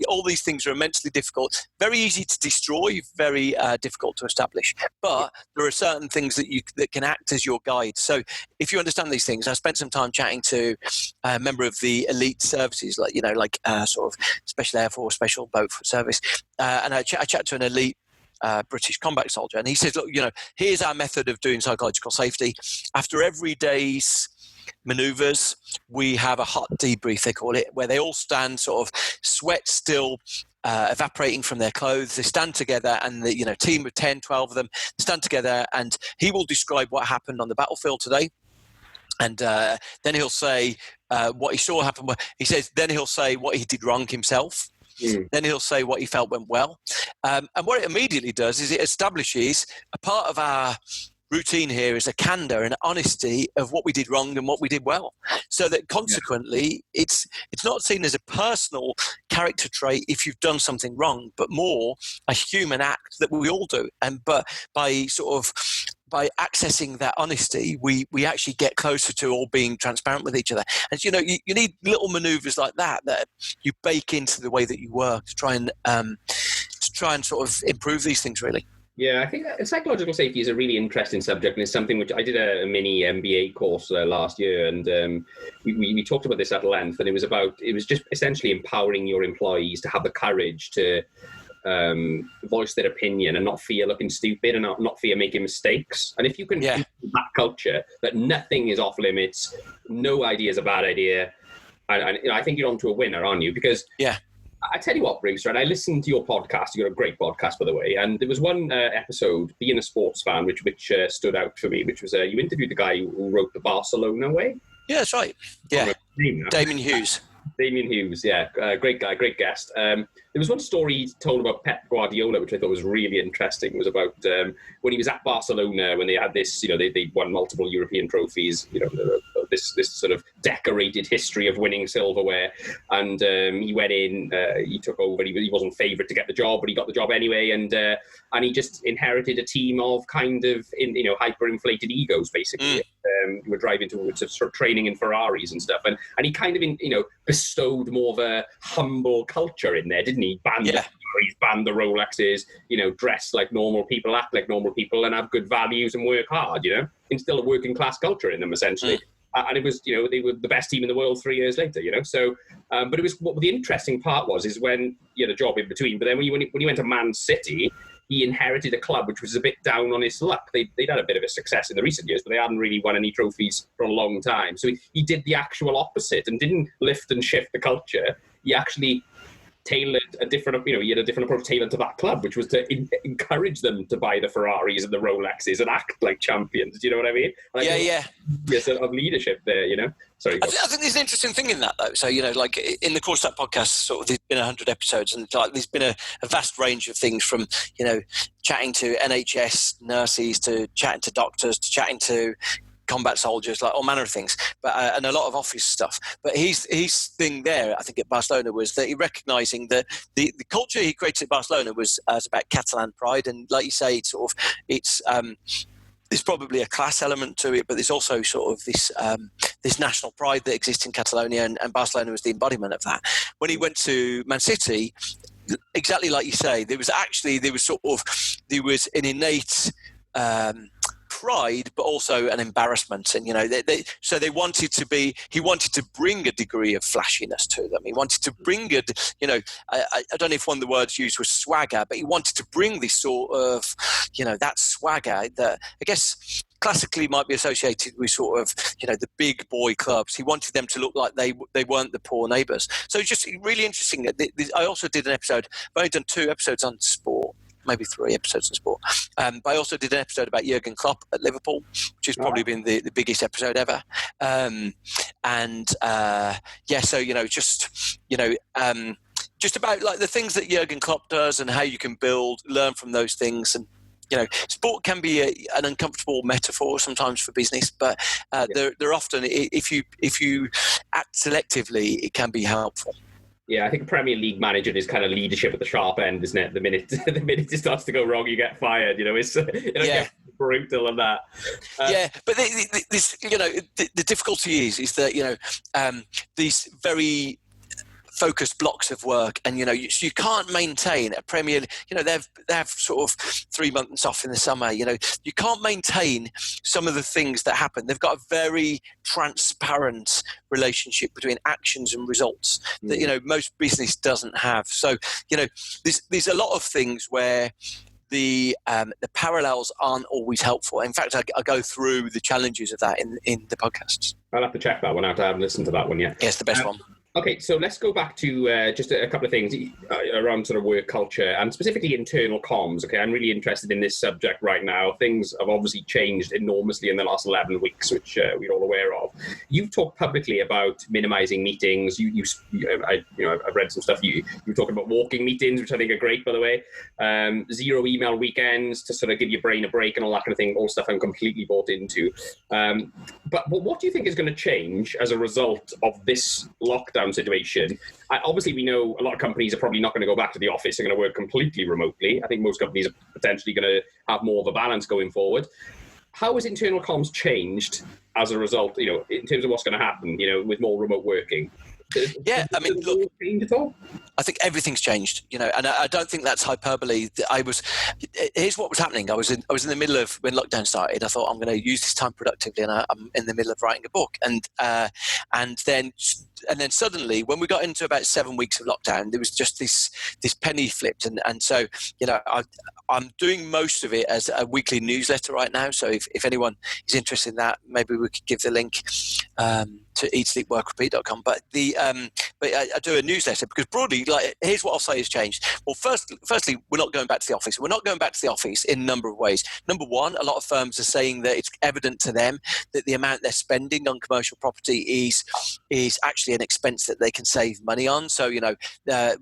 [SPEAKER 2] all these things are immensely difficult, very easy to destroy, very difficult to establish. But there are certain things that can act as your guide. So if you understand these things, I spent some time chatting to a member of the elite services, like sort of Special Air Force, Special Boat Service, and I chat to an elite British combat soldier, and he says, look, here's our method of doing psychological safety. After every day's maneuvers, we have a hot debrief, they call it, where they all stand sort of sweat still evaporating from their clothes. They stand together, and the team of 10, 12 of them stand together, and he will describe what happened on the battlefield today. And then he'll say what he saw happen. He says, then he'll say what he did wrong himself. Then he'll say what he felt went well. And what it immediately does is it establishes a part of our routine here is a candor and honesty of what we did wrong and what we did well. So that consequently, it's not seen as a personal character trait if you've done something wrong, but more a human act that we all do. But by accessing that honesty, we actually get closer to all being transparent with each other. And you need little maneuvers like that you bake into the way that you work to try and sort of improve these things, really.
[SPEAKER 3] Yeah, I think that psychological safety is a really interesting subject, and it's something which I did a mini MBA course last year, and we talked about this at length. And it was just essentially empowering your employees to have the courage to voice their opinion and not fear looking stupid and not fear making mistakes. And if you can keep that culture that nothing is off limits, no idea is a bad idea, and I think you're onto a winner, aren't you? Because I tell you what, Bruce, right? I listened to your podcast. You got a great podcast, by the way. And there was one episode, being a sports fan, which stood out for me, which was you interviewed the guy who wrote the Barcelona Way.
[SPEAKER 2] Yeah, that's right. Yeah, Damien Hughes.
[SPEAKER 3] Damien Hughes, great guy, great guest. There was one story he told about Pep Guardiola, which I thought was really interesting. It was about when he was at Barcelona, when they had this, they won multiple European trophies, this sort of decorated history of winning silverware. And he went in, he took over, he wasn't favoured to get the job, but he got the job anyway. And he just inherited a team of kind of, hyper-inflated egos, basically. Who were driving to sort of training in Ferraris and stuff. And he kind of, bestowed more of a humble culture in there, didn't he? Banned the Ferraris, banned the Rolexes, dress like normal people, act like normal people, and have good values and work hard, instill a working class culture in them, essentially. And it was, they were the best team in the world 3 years later, So, but it was, what the interesting part is when he had a job in between. But then when he went to Man City, he inherited a club which was a bit down on its luck. They'd had a bit of a success in the recent years, but they hadn't really won any trophies for a long time. So he did the actual opposite and didn't lift and shift the culture. He actually tailored a different, he had a different approach tailored to that club, which was to encourage them to buy the Ferraris and the Rolexes and act like champions. Do you know what I mean?
[SPEAKER 2] Yeah.
[SPEAKER 3] There's of leadership there, Sorry.
[SPEAKER 2] I think there's an interesting thing in that, though. So, like in the course of that podcast, sort of, there's been 100 episodes, and there's been a vast range of things from, chatting to NHS nurses to chatting to doctors to chatting to combat soldiers, like all manner of things, but and a lot of office stuff. But his thing there, I think, at Barcelona was that he recognising that the culture he created at Barcelona was about Catalan pride, and like you say, it's there's probably a class element to it, but there's also sort of this national pride that exists in Catalonia, and Barcelona was the embodiment of that. When he went to Man City, exactly like you say, there was an innate pride, but also an embarrassment, and so he wanted to bring a degree of flashiness to them. He wanted to bring I don't know if one of the words used was swagger, but he wanted to bring this sort of that swagger that I guess classically might be associated with sort of the big boy clubs. He wanted them to look like they weren't the poor neighbours. So it's just really interesting. I also did an episode. I've only done 2 episodes on sport, maybe 3 episodes on sport. But I also did an episode about Jurgen Klopp at Liverpool, which has probably been the biggest episode ever. Just about like the things that Jurgen Klopp does and how you can learn from those things. And sport can be an uncomfortable metaphor sometimes for business, but they're often, if you act selectively, it can be helpful.
[SPEAKER 3] Yeah, I think a Premier League manager is kind of leadership at the sharp end, isn't it? The minute it starts to go wrong, you get fired. It's gets brutal and that.
[SPEAKER 2] But the difficulty is that these very focused blocks of work, and you can't maintain a Premier. They have sort of 3 months off in the summer. You can't maintain some of the things that happen. They've got a very transparent relationship between actions and results that most business doesn't have. So there's a lot of things where the parallels aren't always helpful. In fact, I go through the challenges of that in the podcasts.
[SPEAKER 3] I'll have to check that one out. I haven't listened to that one yet.
[SPEAKER 2] Yeah, it's the best one.
[SPEAKER 3] Okay, so let's go back to just a couple of things around sort of work culture and specifically internal comms. Okay, I'm really interested in this subject right now. Things have obviously changed enormously in the last 11 weeks, which we're all aware of. You've talked publicly about minimizing meetings. I've read some stuff. You were talking about walking meetings, which I think are great, by the way. 0 email weekends to sort of give your brain a break and all that kind of thing. All stuff I'm completely bought into. But what do you think is going to change as a result of this lockdown situation? Obviously, we know a lot of companies are probably not going to go back to the office. They're going to work completely remotely. I think most companies are potentially going to have more of a balance going forward. How has internal comms changed as a result, in terms of what's going to happen, with more remote working?
[SPEAKER 2] Yeah, I mean, look,
[SPEAKER 3] change at all?
[SPEAKER 2] I think everything's changed, and I don't think that's hyperbole. Here's what was happening. I was in the middle of when lockdown started. I thought I'm going to use this time productively, and I'm in the middle of writing a book. And then suddenly, when we got into about 7 weeks of lockdown, there was just this penny flipped, and so I'm doing most of it as a weekly newsletter right now. So if anyone is interested in that, maybe we could give the link to eatsleepworkrepeat.com. But I do a newsletter because broadly, here's what I'll say has changed. Well, firstly, we're not going back to the office. We're not going back to the office in a number of ways. Number one, a lot of firms are saying that it's evident to them that the amount they're spending on commercial property is actually an expense that they can save money on. So,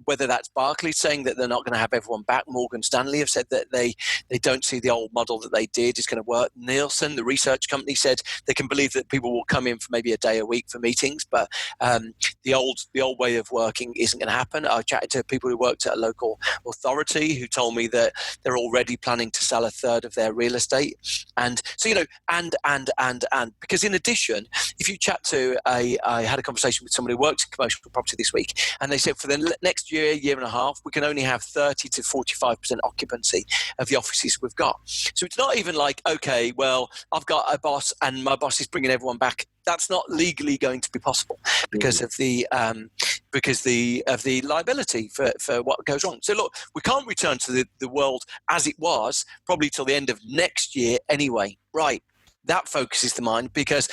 [SPEAKER 2] whether that's Barclays saying that they're not going to have everyone back, Morgan Stanley have said that they don't see the old model that they did is going to work. Nielsen, the research company, said they can believe that people will come in for maybe a day a week for meetings, but the old way of working isn't going to happen. I chatted to people who worked at a local authority who told me that they're already planning to sell a third of their real estate. And so, and because in addition, if you chat to I had a conversation with someone who works in commercial property this week, and they said for the next year and a half, we can only have 30 to 45% occupancy of the offices we've got. So it's not even like, okay, well, I've got a boss and my boss is bringing everyone back that's not legally going to be possible because of the liability for what goes wrong. So look, we can't return to the world as it was probably till the end of next year anyway. Right. That focuses the mind because,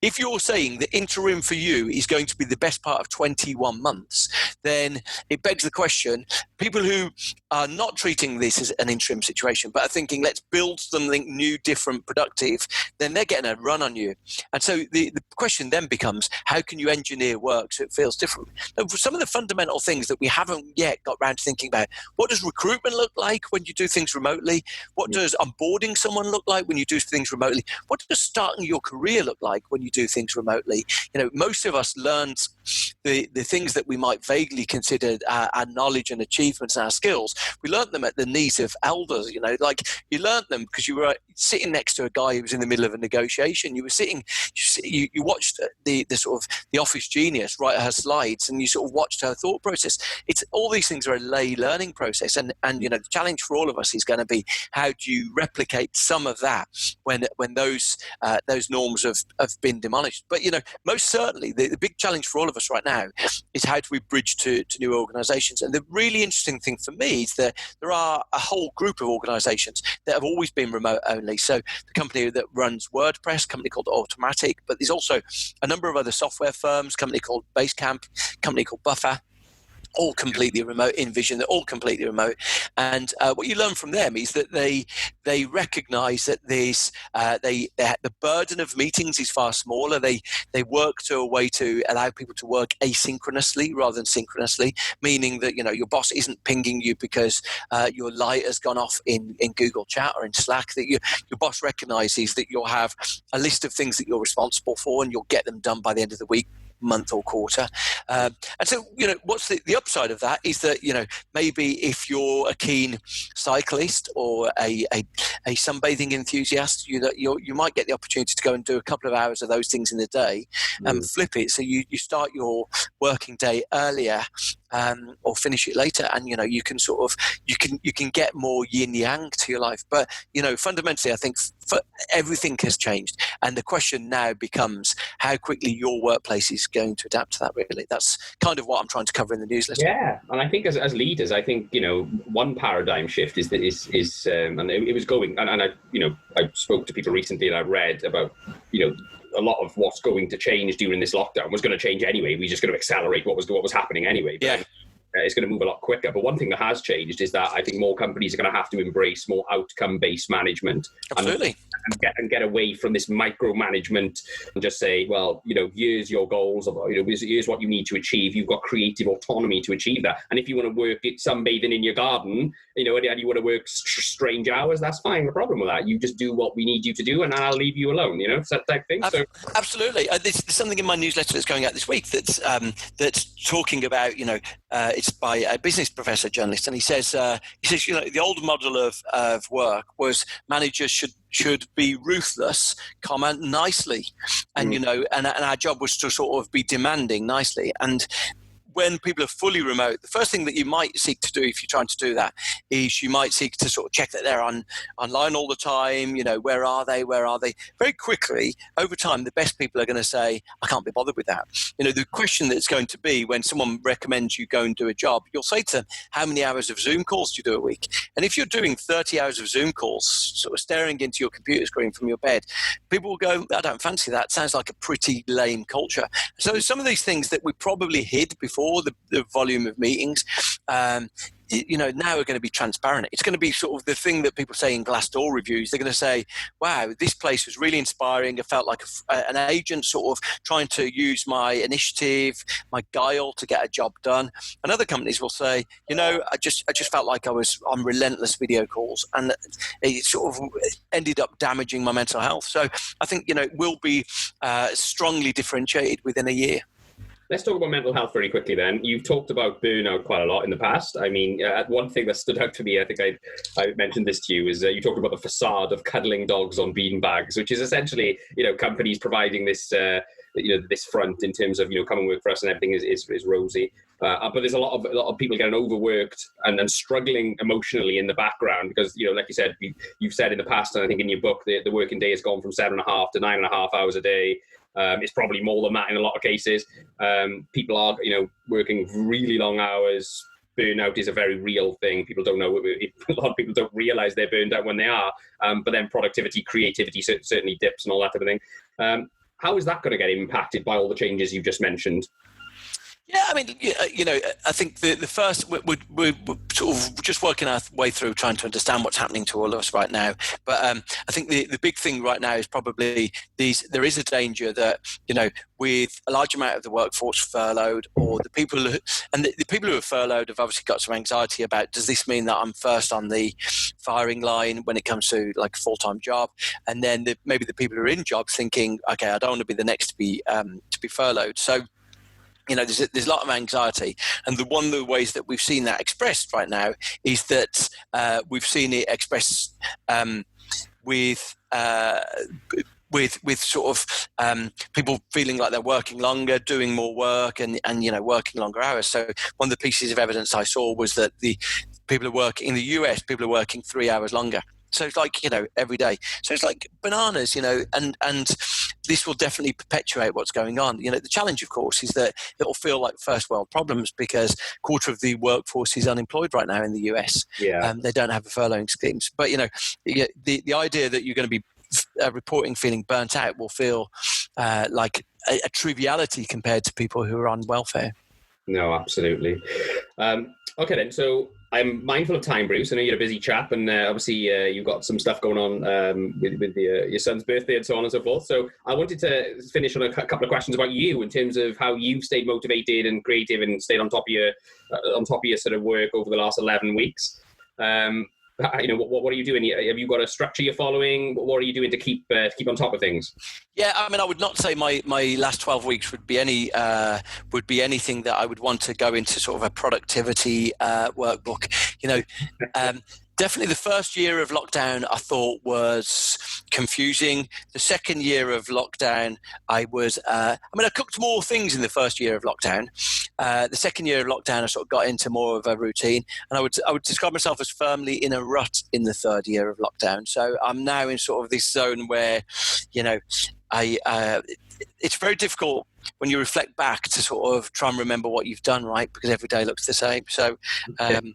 [SPEAKER 2] if you're saying the interim for you is going to be the best part of 21 months, then it begs the question, people who are not treating this as an interim situation, but are thinking, let's build something new, different, productive, then they're getting a run on you. And so the question then becomes, how can you engineer work so it feels different? Now, for some of the fundamental things that we haven't yet got around to thinking about, what does recruitment look like when you do things remotely? What does onboarding someone look like when you do things remotely? What does starting your career look like when you do things remotely? Most of us learned the things that we might vaguely consider our knowledge and achievements and our skills. We learned them at the knees of elders, like you learned them because you were sitting next to a guy who was in the middle of a negotiation. You were you watched the sort of the office genius write her slides, and you sort of watched her thought process. It's all these things are a lay learning process, and the challenge for all of us is going to be, how do you replicate some of that when those norms have been demolished? But most certainly the big challenge for all of us right now is, how do we bridge to new organizations? And the really interesting thing for me is that there are a whole group of organizations that have always been remote only. So the company that runs WordPress, a company called Automatic, but there's also a number of other software firms, a company called Basecamp, a company called Buffer, all completely remote. InVision, they're all completely remote. And what you learn from them is that they recognize that the burden of meetings is far smaller. They work to a way to allow people to work asynchronously rather than synchronously, meaning that your boss isn't pinging you because your light has gone off in Google Chat or in Slack. That your boss recognizes that you'll have a list of things that you're responsible for, and you'll get them done by the end of the week, month or quarter. And so, what's the upside of that is that, maybe if you're a keen cyclist or a sunbathing enthusiast, you might get the opportunity to go and do a couple of hours of those things in a day and flip it. So you start your working day earlier or finish it later, and you can sort of you can get more yin yang to your life. But fundamentally, I think everything has changed, and the question now becomes how quickly your workplace is going to adapt to that. Really, that's kind of what I'm trying to cover in the newsletter.
[SPEAKER 3] Yeah, and I think as leaders, I think one paradigm shift is and it was going, and I spoke to people recently, and I read about a lot of what's going to change during this lockdown was going to change anyway. We're just going to accelerate what was happening anyway. But,
[SPEAKER 2] yeah.
[SPEAKER 3] It's going to move a lot quicker. But one thing that has changed is that I think more companies are going to have to embrace more outcome-based management.
[SPEAKER 2] Absolutely.
[SPEAKER 3] And get away from this micromanagement and just say, well, here's your goals, here's what you need to achieve. You've got creative autonomy to achieve that. And if you want to work it sunbathing in your garden, and you want to work strange hours, that's fine. No problem with that. You just do what we need you to do, and I'll leave you alone. It's that type thing. So
[SPEAKER 2] absolutely. There's something in my newsletter that's going out this week that's talking about it's by a business professor journalist, and he says the old model of work was managers should be ruthless, comment nicely, and and our job was to sort of be demanding nicely. And when people are fully remote, the first thing that you might seek to do if you're trying to do that is you might seek to sort of check that they're online all the time. Where are they? Very quickly, over time, the best people are going to say, I can't be bothered with that. The question that's going to be when someone recommends you go and do a job, you'll say to them, how many hours of Zoom calls do you do a week? And if you're doing 30 hours of Zoom calls, sort of staring into your computer screen from your bed, people will go, I don't fancy that. Sounds like a pretty lame culture. So some of these things that we probably hid before the volume of meetings, now are going to be transparent. It's going to be sort of the thing that people say in Glassdoor reviews. They're going to say, wow, this place was really inspiring. I felt like an agent sort of trying to use my initiative, my guile to get a job done. And other companies will say, I just felt like I was on relentless video calls, and it sort of ended up damaging my mental health. So I think, it will be strongly differentiated within a year.
[SPEAKER 3] Let's talk about mental health very quickly then. You've talked about burnout quite a lot in the past. I mean, one thing that stood out to me, I think I mentioned this to you, is you talked about the facade of cuddling dogs on beanbags, which is essentially, companies providing this, this front in terms of, come and work for us and everything is rosy. But there's a lot of people getting overworked and struggling emotionally in the background because, like you said, you've said in the past, and I think in your book, the working day has gone from 7.5 to 9.5 hours a day. It's probably more than that in a lot of cases. People are, working really long hours. Burnout is a very real thing. People don't know. A lot of people don't realize they're burned out when they are. But then productivity, creativity certainly dips and all that type of thing. How is that going to get impacted by all the changes you've just mentioned?
[SPEAKER 2] Yeah, I mean, I think the first, we're sort of just working our way through trying to understand what's happening to all of us right now. But I think the big thing right now is probably there is a danger that, with a large amount of the workforce furloughed, or the people who are furloughed have obviously got some anxiety about, does this mean that I'm first on the firing line when it comes to like a full-time job? And then maybe the people who are in jobs thinking, okay, I don't want to be the next to be furloughed. So, there's a lot of anxiety, and one of the ways that we've seen that expressed right now is that we've seen it expressed with sort of people feeling like they're working longer, doing more work, and working longer hours. So one of the pieces of evidence I saw was that the people who work in the US, people are working 3 hours longer. So it's like, every day. So it's like bananas, and this will definitely perpetuate what's going on. The challenge, of course, is that it'll feel like first world problems because a quarter of the workforce is unemployed right now in the US.
[SPEAKER 3] Yeah.
[SPEAKER 2] They don't have a furloughing schemes. But, the idea that you're going to be reporting feeling burnt out will feel like a triviality compared to people who are on welfare.
[SPEAKER 3] No, absolutely. Okay, then. So I'm mindful of time, Bruce. I know you're a busy chap, and obviously you've got some stuff going on with your son's birthday and so on and so forth. So I wanted to finish on a couple of questions about you in terms of how you've stayed motivated and creative and stayed on top of your sort of work over the last 11 weeks. What are you doing? Have you got a structure you're following? What are you doing to keep on top of things?
[SPEAKER 2] Yeah, I mean, I would not say my last 12 weeks would be anything that I would want to go into sort of a productivity workbook. Definitely the first year of lockdown I thought was confusing. The second year of lockdown, I cooked more things in the first year of lockdown. The second year of lockdown, I sort of got into more of a routine, and I would describe myself as firmly in a rut in the third year of lockdown. So I'm now in sort of this zone where, it's very difficult when you reflect back to sort of try and remember what you've done, right? Because every day looks the same. So I'm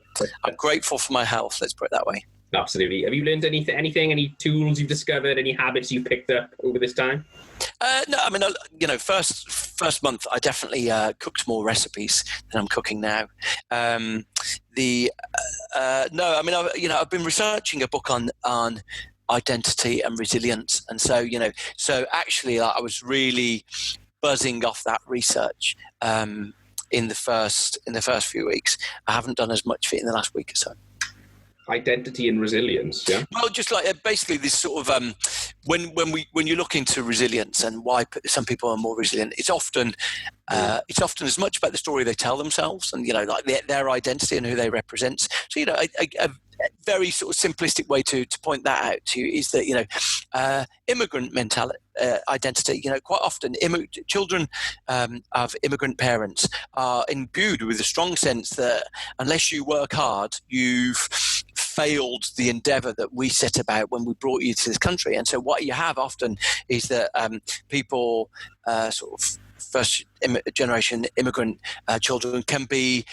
[SPEAKER 2] grateful for my health, let's put it that way.
[SPEAKER 3] Absolutely. Have you learned anything, any tools you've discovered, any habits you've picked up over this time?
[SPEAKER 2] No, I mean, first month, I definitely cooked more recipes than I'm cooking now. I've been researching a book on identity and resilience, and so actually, I was really buzzing off that research in the first few weeks. I haven't done as much of it in the last week or so.
[SPEAKER 3] Identity and resilience, yeah.
[SPEAKER 2] Well, just like basically this sort of when you look into resilience and why some people are more resilient, it's often as much about the story they tell themselves and like their identity and who they represent. So a very sort of simplistic way to point that out to you is that immigrant mentality, identity. Quite often children of immigrant parents are imbued with a strong sense that unless you work hard, you've failed the endeavor that we set about when we brought you to this country. And so what you have often is that people sort of first generation immigrant children can be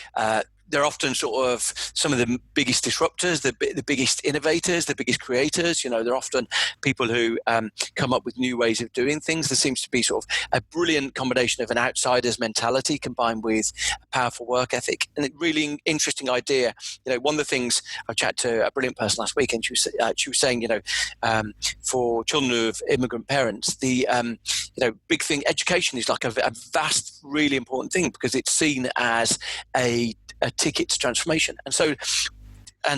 [SPEAKER 2] they're often sort of some of the biggest disruptors, the biggest innovators, the biggest creators. They're often people who come up with new ways of doing things. There seems to be sort of a brilliant combination of an outsider's mentality combined with a powerful work ethic, and a really interesting idea. One of the things I chatted to a brilliant person last week, and she was saying, for children of immigrant parents, the big thing, education is like a vast, really important thing because it's seen as a ticket to transformation. And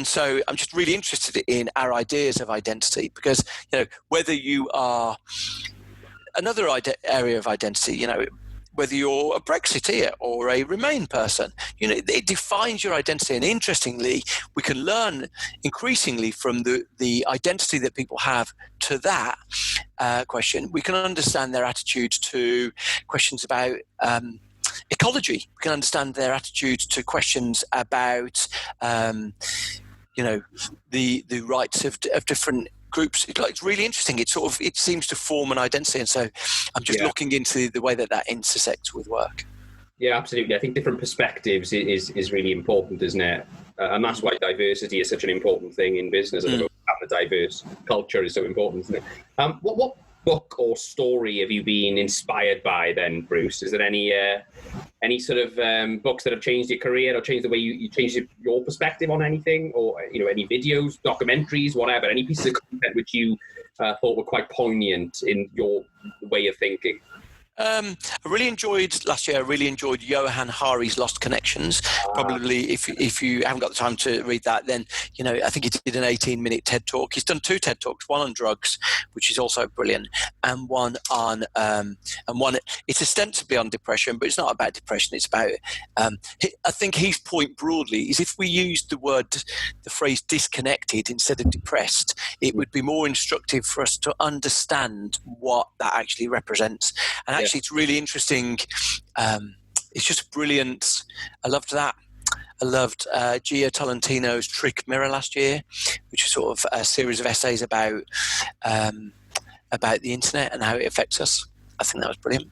[SPEAKER 2] so I'm just really interested in our ideas of identity because, whether you are another area of identity, whether you're a Brexiteer or a Remain person, it defines your identity. And interestingly, we can learn increasingly from the identity that people have to that question. We can understand their attitudes to questions about ecology. We can understand their attitudes to questions about, the rights of different groups. It's really interesting. It seems to form an identity, and so I'm just looking into the way that intersects with work.
[SPEAKER 3] Yeah, absolutely. I think different perspectives is really important, isn't it? And that's why diversity is such an important thing in business. Having a diverse culture is so important, isn't it? What book or story have you been inspired by then, Bruce? Is there any sort of books that have changed your career or changed the way you changed your perspective on anything, or any videos, documentaries, whatever, any pieces of content which you thought were quite poignant in your way of thinking?
[SPEAKER 2] I really enjoyed Johan Hari's Lost Connections. Probably if you haven't got the time to read that, then I think he did an 18-minute TED talk. He's done 2 TED talks, one on drugs, which is also brilliant, and one on it's ostensibly on depression, but it's not about depression. It's about I think his point broadly is if we used the phrase disconnected instead of depressed, it would be more instructive for us to understand what that actually represents. And actually, it's really interesting. It's just brilliant. I loved that. I loved Gio Tolentino's Trick Mirror last year, which is sort of a series of essays about the internet and how it affects us. I think that was brilliant.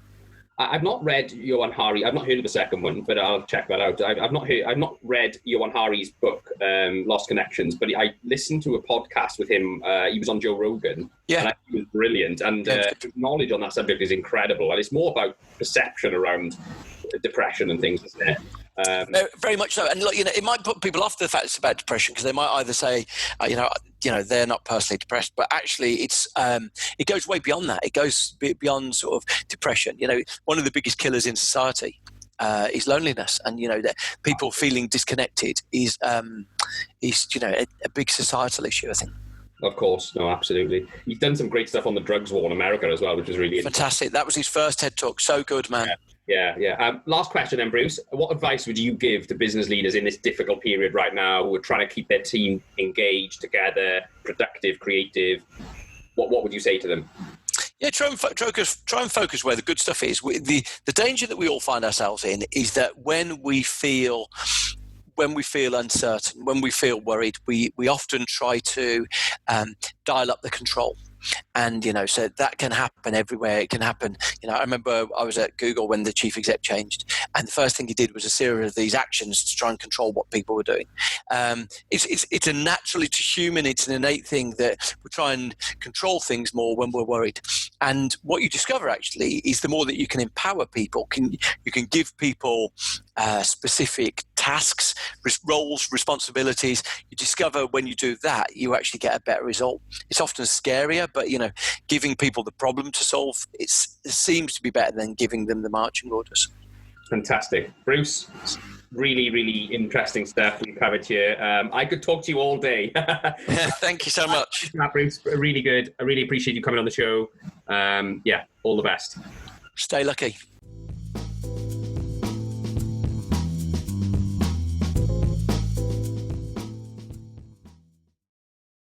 [SPEAKER 3] I've not read Johan Hari. I've not heard of the second one, but I'll check that out. I've not read Johan Hari's book, Lost Connections, but I listened to a podcast with him. He was on Joe Rogan.
[SPEAKER 2] Yeah.
[SPEAKER 3] And I think it was brilliant. And his knowledge on that subject is incredible. And it's more about perception around depression and things, isn't it?
[SPEAKER 2] Very much so. And look, it might put people off the fact it's about depression, because they might either say, they're not personally depressed, but actually it goes way beyond that. It goes beyond sort of depression. One of the biggest killers in society is loneliness, and that people feeling disconnected is a big societal issue, I think.
[SPEAKER 3] Of course, no, absolutely. He's done some great stuff on the drugs war in America as well, which was really
[SPEAKER 2] fantastic. That was his first TED talk. So good, man.
[SPEAKER 3] Yeah. Last question then, Bruce. What advice would you give to business leaders in this difficult period right now who are trying to keep their team engaged, together, productive, creative? What would you say to them?
[SPEAKER 2] Yeah, try and focus where the good stuff is. The danger that we all find ourselves in is that when we feel uncertain, when we feel worried, we often try to dial up the control. And, so that can happen everywhere. It can happen. I remember I was at Google when the chief exec changed, and the first thing he did was a series of these actions to try and control what people were doing. It's a natural, it's human, it's an innate thing that we try and control things more when we're worried. And what you discover actually is the more that you can empower people, you can give people specific tasks, roles, responsibilities. You discover when you do that, you actually get a better result. It's often scarier, but giving people the problem to solve, it seems to be better than giving them the marching orders.
[SPEAKER 3] Fantastic. Bruce, really, really interesting stuff we covered here. I could talk to you all day.
[SPEAKER 2] Thank you so much.
[SPEAKER 3] Bruce, really good. I really appreciate you coming on the show. All the best.
[SPEAKER 2] Stay lucky.